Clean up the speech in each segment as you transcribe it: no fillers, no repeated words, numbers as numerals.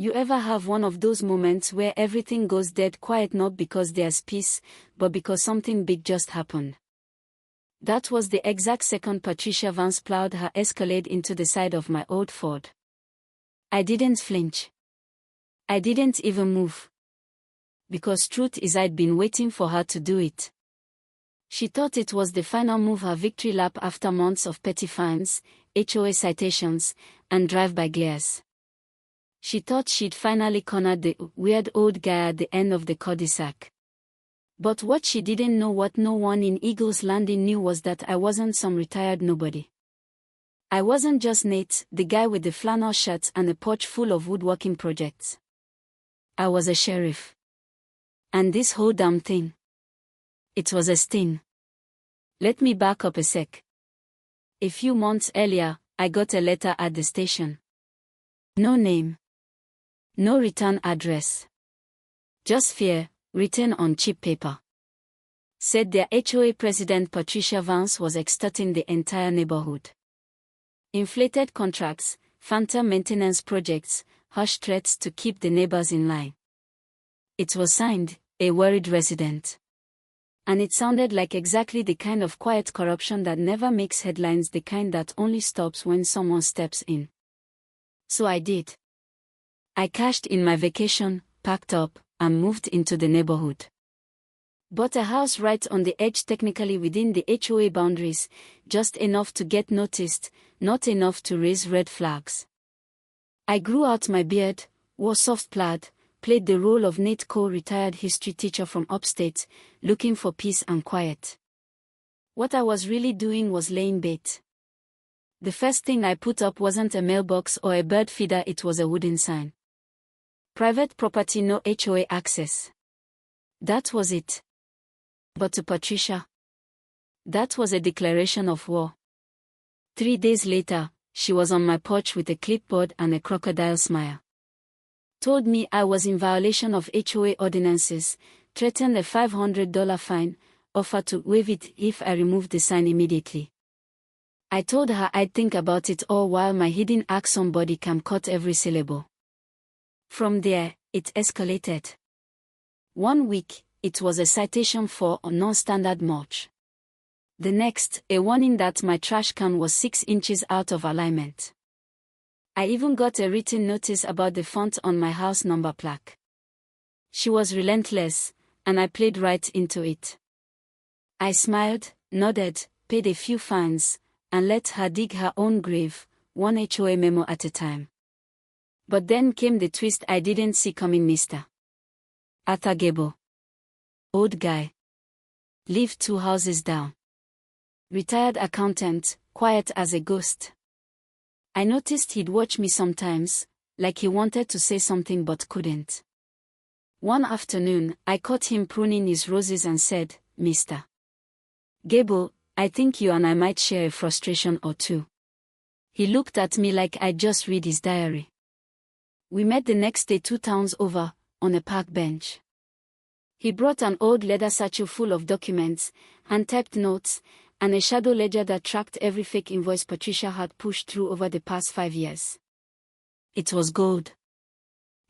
You ever have one of those moments where everything goes dead quiet not because there's peace, but because something big just happened? That was the exact second Patricia Vance plowed her Escalade into the side of my old Ford. I didn't flinch. I didn't even move. Because truth is I'd been waiting for her to do it. She thought it was the final move, her victory lap after months of petty fines, HOA citations, and drive-by glares. She thought she'd finally cornered the weird old guy at the end of the cul-de-sac. But what she didn't know, what no one in Eagles Landing knew, was that I wasn't some retired nobody. I wasn't just Nate, the guy with the flannel shirt and a porch full of woodworking projects. I was a sheriff. And this whole damn thing. It was a sting. Let me back up a sec. A few months earlier, I got a letter at the station. No name. No return address. Just fear, written on cheap paper. Said their HOA president Patricia Vance was extorting the entire neighborhood. Inflated contracts, phantom maintenance projects, harsh threats to keep the neighbors in line. It was signed, a worried resident. And it sounded like exactly the kind of quiet corruption that never makes headlines, the kind that only stops when someone steps in. So I did. I cashed in my vacation, packed up, and moved into the neighborhood. Bought a house right on the edge, technically within the HOA boundaries, just enough to get noticed, not enough to raise red flags. I grew out my beard, wore soft plaid, played the role of Nate Cole, retired history teacher from upstate, looking for peace and quiet. What I was really doing was laying bait. The first thing I put up wasn't a mailbox or a bird feeder, it was a wooden sign. Private property, no HOA access. That was it. But to Patricia, that was a declaration of war. 3 days later, she was on my porch with a clipboard and a crocodile smile. Told me I was in violation of HOA ordinances, threatened a $500 fine, offered to waive it if I removed the sign immediately. I told her I'd think about it all while my hidden Axon body cam caught every syllable. From there, it escalated. 1 week, it was a citation for a non-standard mulch. The next, a warning that my trash can was 6 inches out of alignment. I even got a written notice about the font on my house number plaque. She was relentless, and I played right into it. I smiled, nodded, paid a few fines, and let her dig her own grave, one HOA memo at a time. But then came the twist I didn't see coming. Mr. Arthur Gable. Old guy. Lived 2 houses down. Retired accountant, quiet as a ghost. I noticed he'd watch me sometimes, like he wanted to say something but couldn't. One afternoon, I caught him pruning his roses and said, "Mr. Gable, I think you and I might share a frustration or two." He looked at me like I'd just read his diary. We met the next day 2 towns over, on a park bench. He brought an old leather satchel full of documents, hand-typed notes, and a shadow ledger that tracked every fake invoice Patricia had pushed through over the past 5 years. It was gold.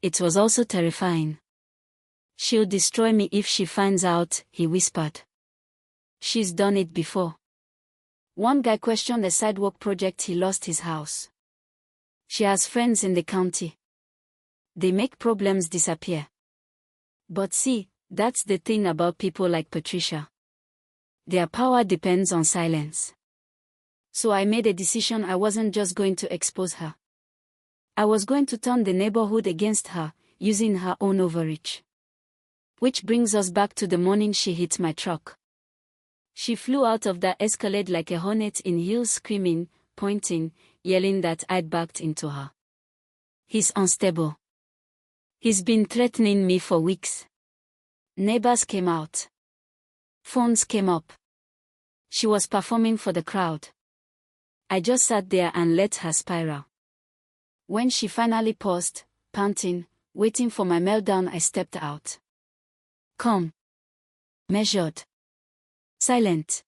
It was also terrifying. "She'll destroy me if she finds out," he whispered. "She's done it before." One guy questioned a sidewalk project, he lost his house. "She has friends in the county. They make problems disappear." But see, that's the thing about people like Patricia. Their power depends on silence. So I made a decision. I wasn't just going to expose her. I was going to turn the neighborhood against her, using her own overreach. Which brings us back to the morning she hit my truck. She flew out of that Escalade like a hornet in heels, screaming, pointing, yelling that I'd backed into her. "He's unstable. He's been threatening me for weeks." Neighbors came out. Phones came up. She was performing for the crowd. I just sat there and let her spiral. When she finally paused, panting, waiting for my meltdown, I stepped out. Calm. Measured. Silent.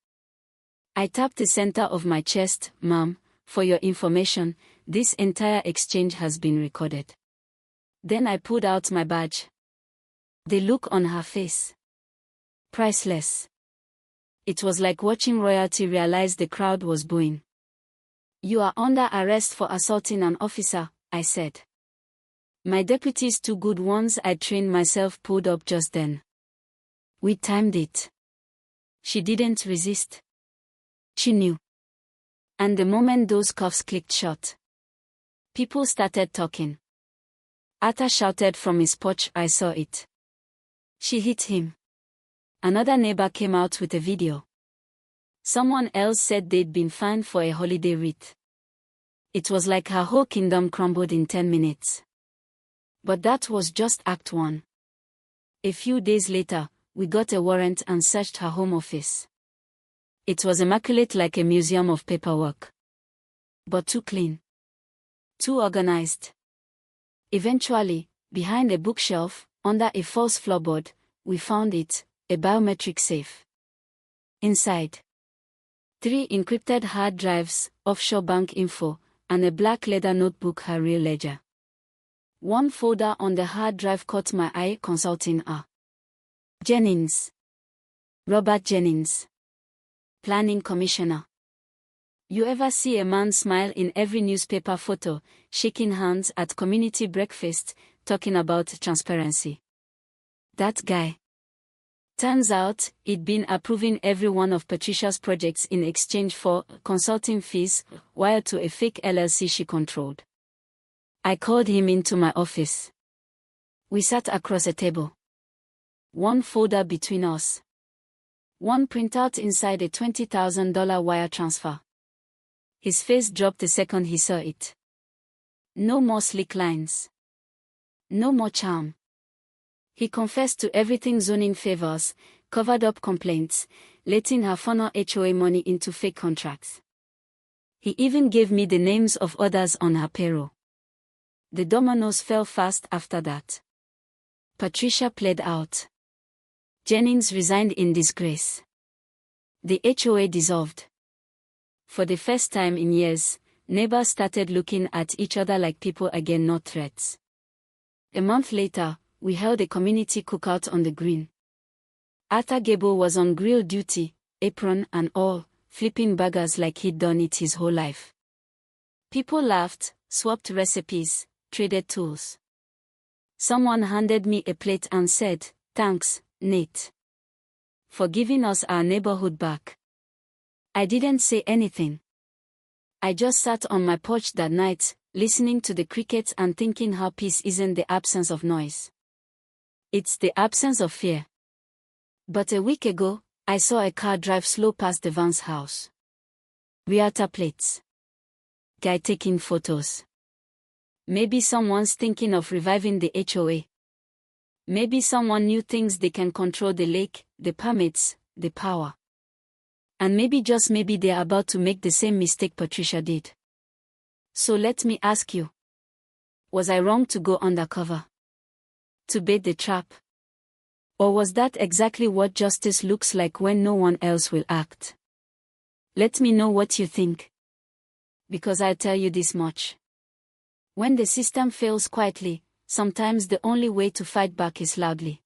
I tapped the center of my chest. "Ma'am, for your information, this entire exchange has been recorded. Then I pulled out my badge. The look on her face. Priceless. It was like watching royalty realize the crowd was booing. "You are under arrest for assaulting an officer," I said. My deputies, 2 good ones I trained myself, pulled up just then. We timed it. She didn't resist. She knew. And the moment those cuffs clicked shut, people started talking. Arthur shouted from his porch, "I saw it. She hit him." Another neighbor came out with a video. Someone else said they'd been fined for a holiday wreath. It was like her whole kingdom crumbled in 10 minutes. But that was just Act 1. A few days later, we got a warrant and searched her home office. It was immaculate, like a museum of paperwork. But too clean. Too organized. Eventually, behind a bookshelf, under a false floorboard, we found it, a biometric safe. Inside, 3 encrypted hard drives, offshore bank info, and a black leather notebook, her real ledger. One folder on the hard drive caught my eye, consulting a Jennings. Robert Jennings. Planning Commissioner. You ever see a man smile in every newspaper photo, shaking hands at community breakfast, talking about transparency? That guy. Turns out, he'd been approving every one of Patricia's projects in exchange for consulting fees, wired to a fake LLC she controlled. I called him into my office. We sat across a table. One folder between us. One printout inside a $20,000 wire transfer. His face dropped the second he saw it. No more slick lines. No more charm. He confessed to everything: zoning favors, covered up complaints, letting her funnel HOA money into fake contracts. He even gave me the names of others on her payroll. The dominoes fell fast after that. Patricia pled out. Jennings resigned in disgrace. The HOA dissolved. For the first time in years, neighbors started looking at each other like people again, not threats. A month later, we held a community cookout on the green. Arthur Gable was on grill duty, apron and all, flipping burgers like he'd done it his whole life. People laughed, swapped recipes, traded tools. Someone handed me a plate and said, "Thanks, Nate, for giving us our neighborhood back." I didn't say anything. I just sat on my porch that night, listening to the crickets and thinking how peace isn't the absence of noise. It's the absence of fear. But a week ago, I saw a car drive slow past the Vance house. Realtor plates. Guy taking photos. Maybe someone's thinking of reviving the HOA. Maybe someone new thinks they can control the lake, the permits, the power. And maybe, just maybe, they're about to make the same mistake Patricia did. So let me ask you. Was I wrong to go undercover? To bait the trap? Or was that exactly what justice looks like when no one else will act? Let me know what you think. Because I'll tell you this much. When the system fails quietly, sometimes the only way to fight back is loudly.